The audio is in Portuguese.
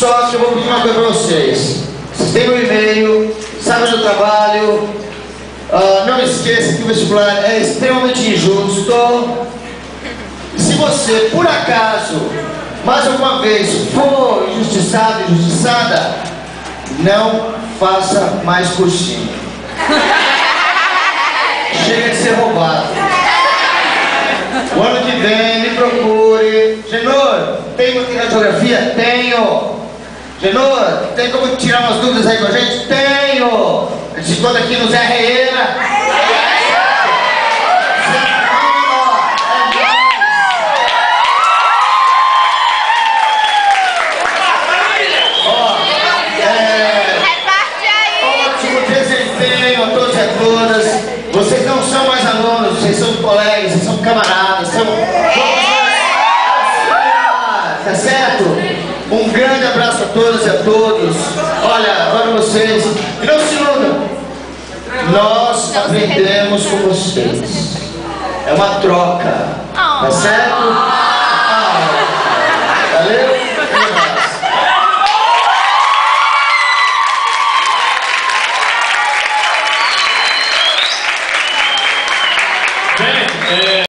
Só que eu vou pedir uma coisa pra vocês. Vocês têm meu e-mail, sabem do trabalho. Não esqueça que o vestibular é extremamente injusto. Se você, por acaso, mais alguma vez for injustiçado, injustiçada, não faça mais cursinho. Chega de ser roubado. O ano que vem, me procure. Genor, tem material de geografia? Tenho. Genor, tem como tirar umas dúvidas aí com a gente? Tenho. A gente se encontra aqui no Zé Reieira. Vocês não são mais alunos, vocês são colegas, vocês são camaradas, são... Tá certo? Um grande abraço a todas e a todos. Olha, agora vocês... E não se iludam. Nós aprendemos com vocês. É uma troca. Tá certo?